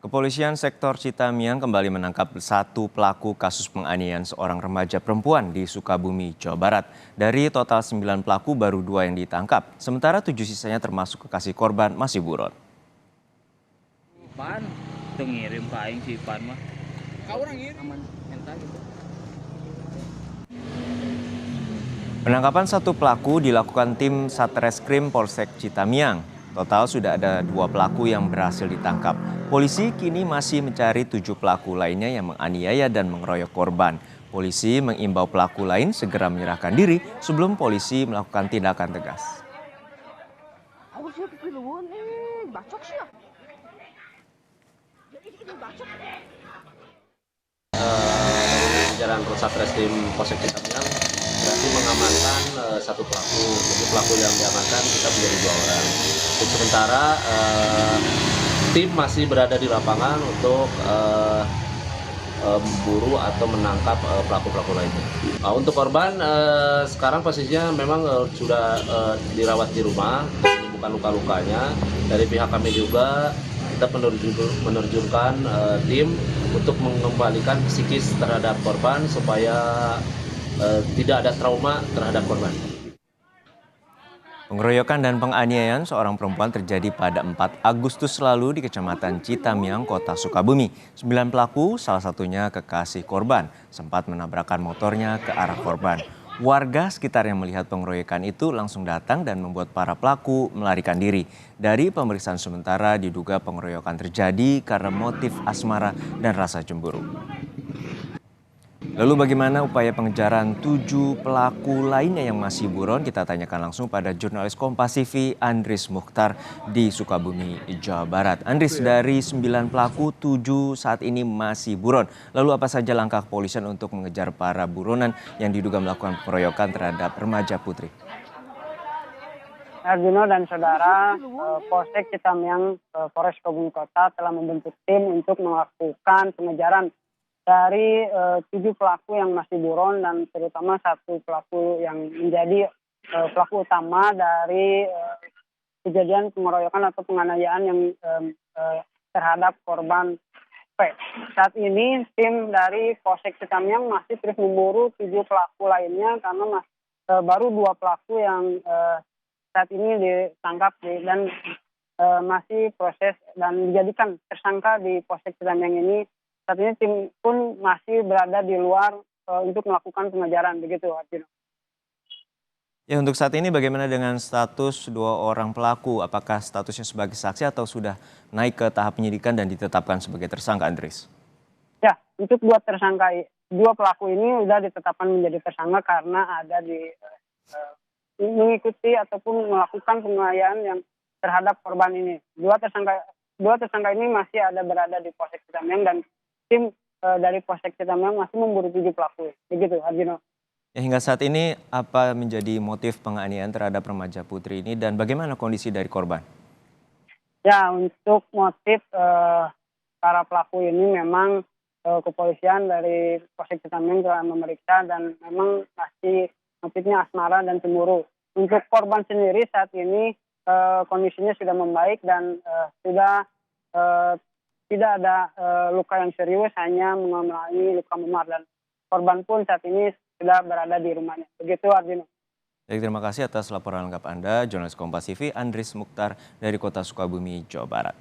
Kepolisian sektor Citamiang kembali menangkap satu pelaku kasus penganiayaan seorang remaja perempuan di Sukabumi, Jawa Barat. Dari total 9 pelaku, baru 2 yang ditangkap. Sementara 7 sisanya termasuk kekasih korban masih buron. Ipan, itu ngirim ke aing si Ipan mah. Kau orang ngirim? Aman, mental gitu. Penangkapan satu pelaku dilakukan tim Satreskrim Polsek Citamiang. Total sudah ada 2 pelaku yang berhasil ditangkap. Polisi kini masih mencari 7 pelaku lainnya yang menganiaya dan mengeroyok korban. Polisi mengimbau pelaku lain segera menyerahkan diri sebelum polisi melakukan tindakan tegas. Aku sih kepiluan bacok sih ya. Ini bacok. Jalan Satreskrim Polsek Citamiang berhasil mengamankan satu pelaku. Jadi pelaku yang diamankan kita menjadi 2 orang. Untuk sementara tim masih berada di lapangan untuk memburu atau menangkap pelaku-pelaku lainnya. Untuk korban sekarang posisinya memang sudah dirawat di rumah untuk menyembuhkan luka-lukanya. Dari pihak kami juga kita menerjunkan tim untuk mengembalikan psikis terhadap korban supaya tidak ada trauma terhadap korban. Pengeroyokan dan penganiayaan seorang perempuan terjadi pada 4 Agustus lalu di Kecamatan Citamiang, Kota Sukabumi. 9 pelaku, salah satunya kekasih korban, sempat menabrakkan motornya ke arah korban. Warga sekitar yang melihat pengeroyokan itu langsung datang dan membuat para pelaku melarikan diri. Dari pemeriksaan sementara diduga pengeroyokan terjadi karena motif asmara dan rasa cemburu. Lalu bagaimana upaya pengejaran 7 pelaku lainnya yang masih buron? Kita tanyakan langsung pada jurnalis Kompas TV Andris Mukhtar di Sukabumi, Jawa Barat. Andris, dari 9 pelaku, 7 saat ini masih buron. Lalu apa saja langkah kepolisian untuk mengejar para buronan yang diduga melakukan pengeroyokan terhadap remaja putri? Arjuno dan saudara, Polsek Citamiang, Polres Sukabumi Kota telah membentuk tim untuk melakukan pengejaran dari 7 pelaku yang masih buron dan terutama 1 pelaku yang menjadi pelaku utama dari kejadian pengeroyokan atau penganiayaan yang terhadap korban P. Saat ini tim dari Polsek Citamiang masih terus memburu 7 pelaku lainnya karena baru 2 pelaku yang saat ini ditangkap dan masih proses dan dijadikan tersangka di Polsek Citamiang ini. Saat ini tim pun masih berada di luar untuk melakukan pengejaran, begitu Arjuna. Ya, untuk saat ini bagaimana dengan status 2 orang pelaku? Apakah statusnya sebagai saksi atau sudah naik ke tahap penyidikan dan ditetapkan sebagai tersangka, Andris? Ya, untuk 2 pelaku ini sudah ditetapkan menjadi tersangka karena ada di mengikuti ataupun melakukan penganiayaan yang terhadap korban ini. Dua tersangka ini masih berada di Polsek Citamiang dan tim dari Polsek Citamiang masih memburu 7 pelaku. Begitu, Arjuna. Ya, hingga saat ini apa menjadi motif penganiayaan terhadap remaja putri ini dan bagaimana kondisi dari korban? Ya, untuk motif para pelaku ini memang kepolisian dari Polsek Citamiang telah memeriksa dan memang masih motifnya asmara dan cemburu. Untuk korban sendiri saat ini kondisinya sudah membaik dan sudah tidak ada luka yang serius, hanya mengalami luka memar dan korban pun saat ini sudah berada di rumahnya. Begitu, Arjuna. Baik, terima kasih atas laporan lengkap Anda, jurnalis Kompas TV Andris Mukhtar dari Kota Sukabumi, Jawa Barat.